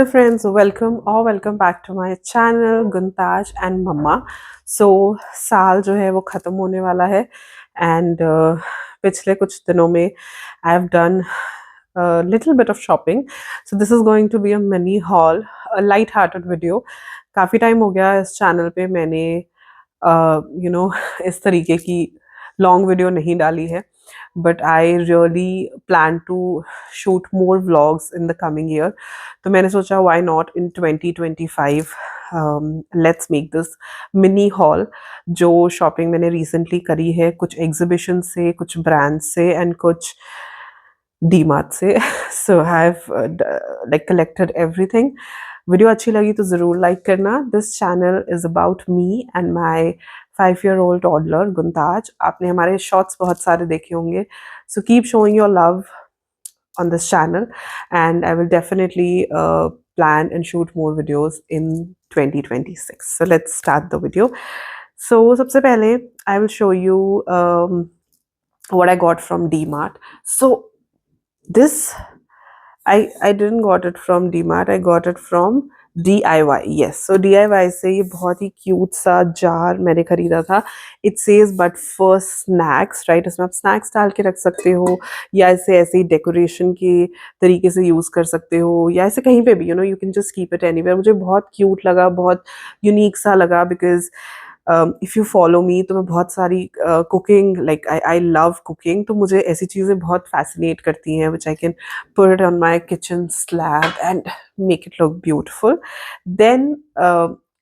Hello friends, welcome back to my channel Guntaj and Mama. So साल जो है वो ख़त्म होने वाला है and पिछले कुछ दिनों में I have done a little bit of shopping. So this is going to be a mini haul, a light-hearted video. काफ़ी टाइम हो गया इस चैनल पे मैंने इस तरीके की लॉन्ग वीडियो नहीं डाली है, but I really plan to shoot more vlogs in the coming year. तो मैंने सोचा why not in 2025 let's make this mini haul. जो शॉपिंग मैंने रिसेंटली करी है, कुछ एग्जीबिशन से, कुछ ब्रांड से एंड कुछ डीमार्ट से. So I have like collected everything. Video अच्छी लगी तो ज़रूर लाइक करना. This channel is about me and my 5-year-old toddler Guntaj. आपने हमारे शॉर्ट्स बहुत सारे देखे होंगे. So keep showing your love on this channel and I will definitely plan and shoot more videos in 2026. So let's start the video. So सबसे पहले I will show you what I got from DMart. So this I didn't got it from DMart, I got it from DIY. Yes, so DIY से ये बहुत ही cute सा jar मैंने खरीदा था. It says but for snacks, right. इसमें आप snacks डाल के रख सकते हो या इसे ऐसे ही डेकोरेशन के तरीके से यूज़ कर सकते हो या ऐसे कहीं पे भी you can just keep it anywhere. मुझे बहुत क्यूट लगा, बहुत यूनिक सा लगा because if you follow me तो मैं बहुत सारी cooking, like I love cooking, तो मुझे ऐसी चीज़ें बहुत फैसिनेट करती हैं which I can put it on my kitchen slab and make it look beautiful. Then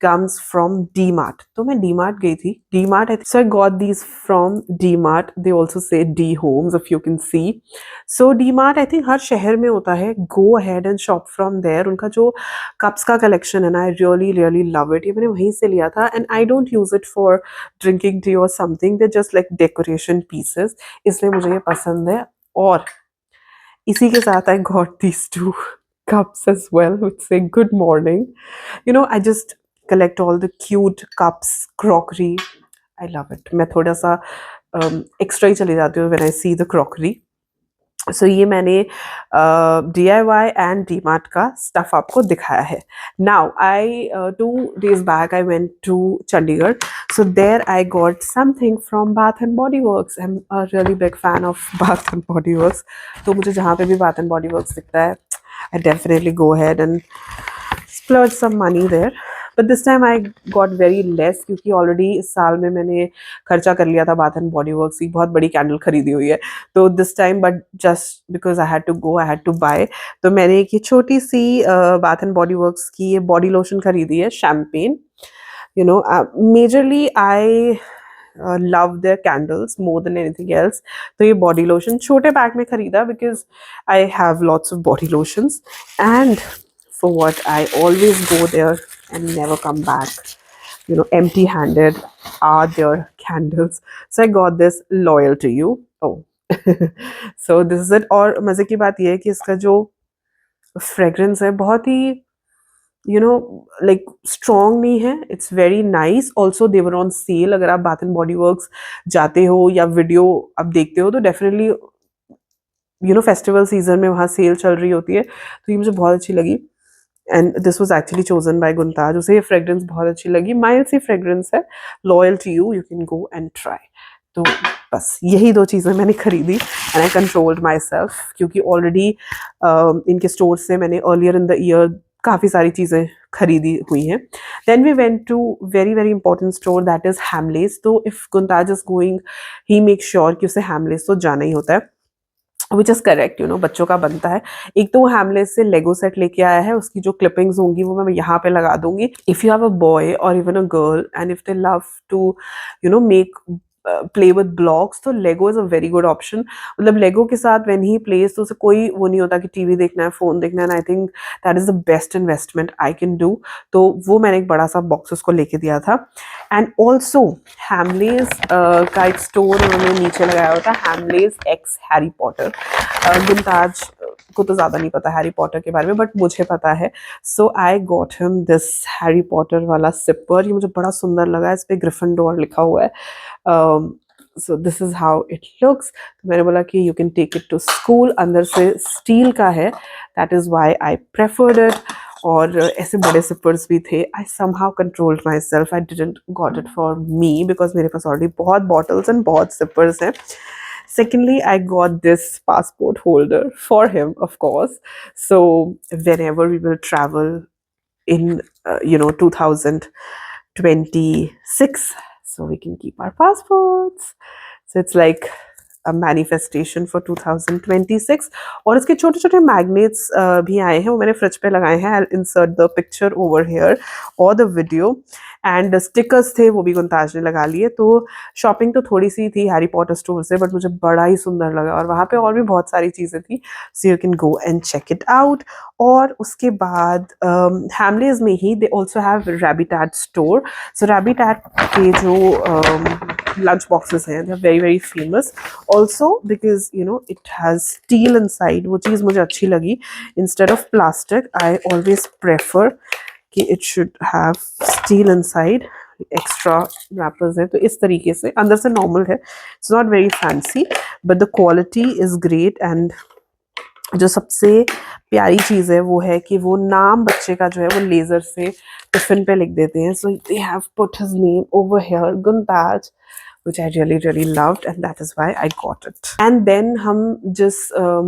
comes from DMart. तो मैं DMart गई थी. DMart, so I got these from DMart. They also say D Homes, if you can see. So DMart I think हर शहर में होता है. Go ahead and shop from there. उनका जो कप्स का कलेक्शन है ना, I really love it. ये मैंने वहीं से लिया था and I don't use it for drinking tea or something. They're just like decoration pieces. इसलिए मुझे ये पसंद है. और इसी के साथ I got these two cups as well which say good morning. I just collect all the cute cups, crockery. I love it. मैं थोड़ा सा एक्स्ट्रा ही चली जाती हूँ when I see the crockery. सो ये मैंने DIY एंड DMart का stuff आपको दिखाया है. Now I 2 days back I went to Chandigarh. So there I got something from Bath and Body Works. I'm a really big fan of Bath and Body Works. तो मुझे जहाँ पे भी Bath and Body Works दिखता है, I definitely go ahead and splurge some money there. But this time I got very less क्योंकि already इस साल में मैंने खर्चा कर लिया था Bath and Body Works की. बहुत बड़ी कैंडल खरीदी हुई है. तो this time but just because I had to go, I had to buy, तो मैंने एक ये छोटी सी Bath and Body Works की ये बॉडी लोशन खरीदी है, champagne. Majorly I love their candles more than anything else. तो ये बॉडी लोशन छोटे पैक में खरीदा because I have lots of body lotions and for what I always go there and never come back, empty handed, are their candles. So I got this loyal to you. Oh. So this is it. और मज़े की बात ये है कि इसका जो fragrance है बहुत ही like strong नहीं है. It's very nice. Also they were on sale. अगर आप Bath and Body Works जाते हो या वीडियो आप देखते हो तो डेफिनेटली फेस्टिवल सीजन में वहाँ सेल चल रही होती है. तो ये मुझे बहुत अच्छी लगी. And this was actually chosen by Guntaj. उसे ये फ्रेग्रेंस बहुत अच्छी लगी. माइल्ड सी फ्रेग्रेंस है, loyal to you, you can go and try. तो बस यही 2 चीज़ें मैंने खरीदी and I controlled myself क्योंकि ऑलरेडी इनके स्टोर से मैंने अर्लियर इन द ईयर काफ़ी सारी चीज़ें खरीदी हुई हैं. Then we went to very important store that is Hamleys. तो if Guntaj is going he make sure कि उसे हैमलेस तो जाना ही होता है, विच इज़ करेक्ट. बच्चों का बनता है. एक तो वो हैमलेस से लेगो सेट लेके आया है, उसकी जो क्लिपिंग्स होंगी वो मैं यहाँ पे लगा दूंगी. If you have a boy और even a girl and if they love to make play with blocks, तो Lego is a very good option. मतलब लेगो के साथ व्हेन ही प्लेस तो उसे कोई वो नहीं होता कि टीवी देखना है, फ़ोन देखना है. And I think that is the best investment I can do. तो वो मैंने एक बड़ा सा बॉक्स उसको लेके दिया था. एंड ऑल्सो हैमलेस का एक स्टोर उन्होंने नीचे लगाया होता है, हैमलेस एक्स हैरी पॉटर. गुंताज को तो ज़्यादा नहीं पता हैरी पॉटर के बारे में, बट मुझे पता है. So I got him this Harry Potter वाला सिपर. ये मुझे बड़ा सुंदर लगा. इस पर ग्रिफिंडोर लिखा हुआ है. So this is how it looks. तो मैंने बोला कि you can take it to school. अंदर से स्टील का है, that is why I preferred it. और ऐसे बड़े सिपर्स भी थे. आई somehow controlled myself. I didn't got it for me because मेरे पास ऑलरेडी बहुत बॉटल्स एंड बहुत सिपर्स हैं. Secondly, I got this passport holder for him, of course. So whenever we will travel in 2026, so we can keep our passports. So it's like a manifestation for 2026. और इसके छोटे छोटे magnets भी आए हैं, वो मैंने फ्रिज पे लगाए हैं. I'll insert the picture over here or the video. And stickers थे, वो भी गुंताज ने लगा लिए. तो शॉपिंग तो थोड़ी सी थी हैरी पॉटर स्टोर से, बट मुझे बड़ा ही सुंदर लगा. और वहाँ पे और भी बहुत सारी चीज़ें थी, so you can go and check it out. और उसके बाद हैमलेज में ही they also have Rabitat store. So Rabitat के जो lunch boxes हैं, they're very very famous also because it has steel inside. वो चीज़ मुझे अच्छी लगी. Instead of plastic, I always prefer कि it should have steel inside. Extra rappers हैं, तो इस तरीके से अंदर से नॉर्मल है. It's not very fancy but the quality is great. And जो सबसे प्यारी चीज़ है वो है कि वो नाम बच्चे का जो है वो लेज़र से टिफिन पे लिख देते हैं. So they have put his name over here, Guntaj, which I really loved, and that is why I got it. And then हम जिस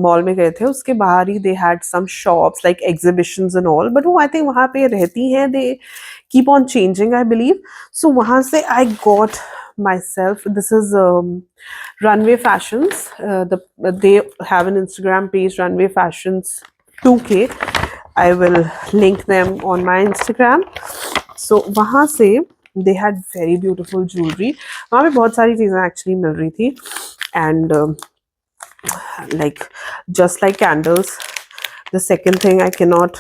मॉल में गए थे उसके बाहर ही they had some shops like exhibitions and all, but वो I think वहाँ पे रहती हैं, they keep on changing I believe. So वहाँ से I got myself, this is Runway Fashions. They have an Instagram page, Runway Fashions 2K. I will link them on my Instagram. So वहाँ से they had very beautiful jewelry. वहाँ पे बहुत सारी चीज़ें actually मिल रही थी. And like just like candles, the second thing I cannot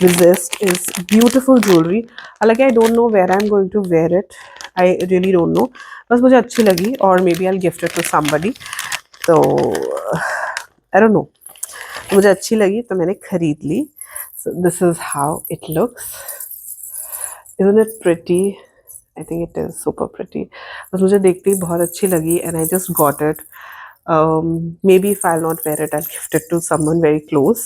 resist is beautiful jewelry. हालांकि I don't know where I'm going to wear it. I really don't know. बस मुझे अच्छी लगी और maybe I'll gift it to somebody. तो I don't know. मुझे अच्छी लगी तो मैंने खरीद ली. So this is how it looks. Isn't it pretty? I think it is super pretty. बस मुझे देखते ही बहुत अच्छी लगी and I just got it. Maybe if I'll not wear it, I'll gift it to someone very close.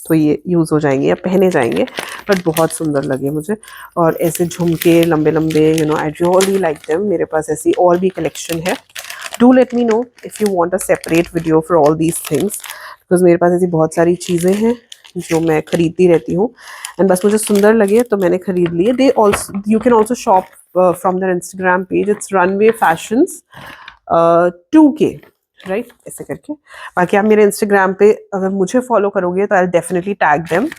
तो ये use हो जाएंगे या पहने जाएंगे, बट बहुत सुंदर लगे मुझे. और ऐसे झुमके लंबे लंबे, I really like them. मेरे पास ऐसी और भी कलेक्शन है. Do let me know if you want a separate video for all these things, because मेरे पास ऐसी बहुत सारी चीज़ें हैं जो मैं खरीदती रहती हूँ एंड बस मुझे सुंदर लगे तो मैंने खरीद लिए. They also, you can also shop from there Instagram page. It's runway fashions 2K, right, ऐसे करके. बाकी आप मेरे इंस्टाग्राम पे अगर मुझे फॉलो करोगे तो I will definitely tag them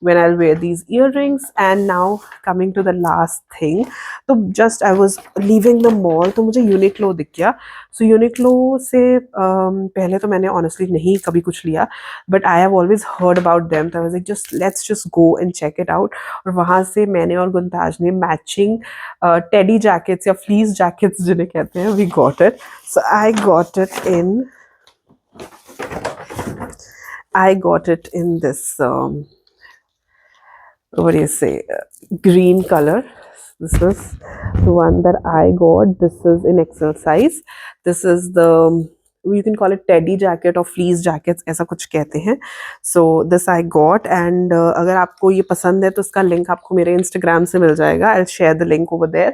when I'll wear these earrings. And now coming to the last thing, तो just I was leaving the mall तो मुझे Uniqlo दिख गया. So Uniqlo से पहले तो मैंने honestly नहीं कभी कुछ लिया, but I have always heard about them. तो I was like let's just go and check it out. और वहाँ से मैंने और गुंताज ने matching teddy jackets या fleece jackets जिन्हें कहते हैं, we got it. So I got it in this what do you say, green color. This is the one that I got. This is in XL size. This is the, you can call it teddy jacket or fleece jackets, ऐसा कुछ कहते हैं. So this I got. And अगर आपको ये पसंद है तो इसका लिंक आपको मेरे इंस्टाग्राम से मिल जाएगा. I'll share the link over there.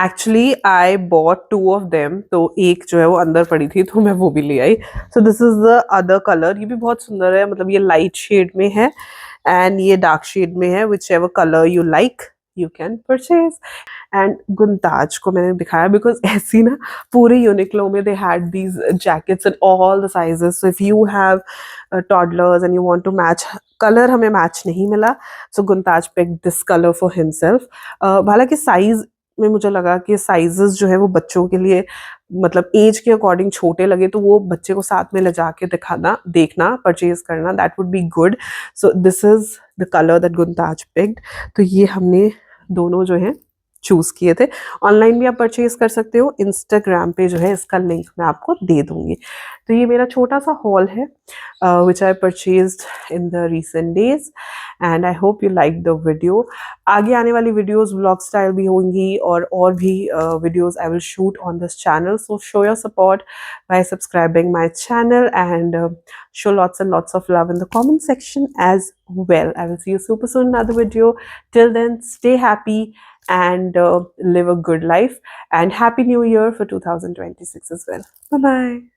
Actually I bought 2 of them. तो एक जो है वो अंदर पड़ी थी तो मैं वो भी ले आई. So this is the other color. ये भी बहुत सुंदर है, मतलब ये light shade में है एंड ये डार्क शेड में है. Whichever colour you like you can purchase. And Guntaj को मैंने दिखाया बिकॉज ऐसी ना पूरे यूनिक्लो में they had these jackets in all the sizes. So if you have toddlers and you want to match, colour हमें मैच नहीं मिला, so Guntaj pick this colour for himself. हालांकि साइज में मुझे लगा कि साइजेस जो है वो बच्चों के लिए मतलब एज के अकॉर्डिंग छोटे लगे तो वो बच्चे को साथ में ले जाके दिखाना, देखना, परचेज करना, that would be good. So this is the colour that Guntaj picked. तो ये हमने दोनों जो है चूज किए थे. ऑनलाइन भी आप परचेज कर सकते हो, इंस्टाग्राम पे जो है इसका लिंक मैं आपको दे दूंगी. तो ये मेरा छोटा सा हॉल है which I purchased in the recent days and I hope you like the video. आगे आने वाली वीडियोस व्लॉग स्टाइल भी होंगी और भी videos I will shoot on this channel. So show your support bye subscribing my channel and show lots and lots of love in the comment section as well, I will see you super soon in another video. Till then, stay happy and live a good life. And Happy New Year for 2026 as well. Bye bye.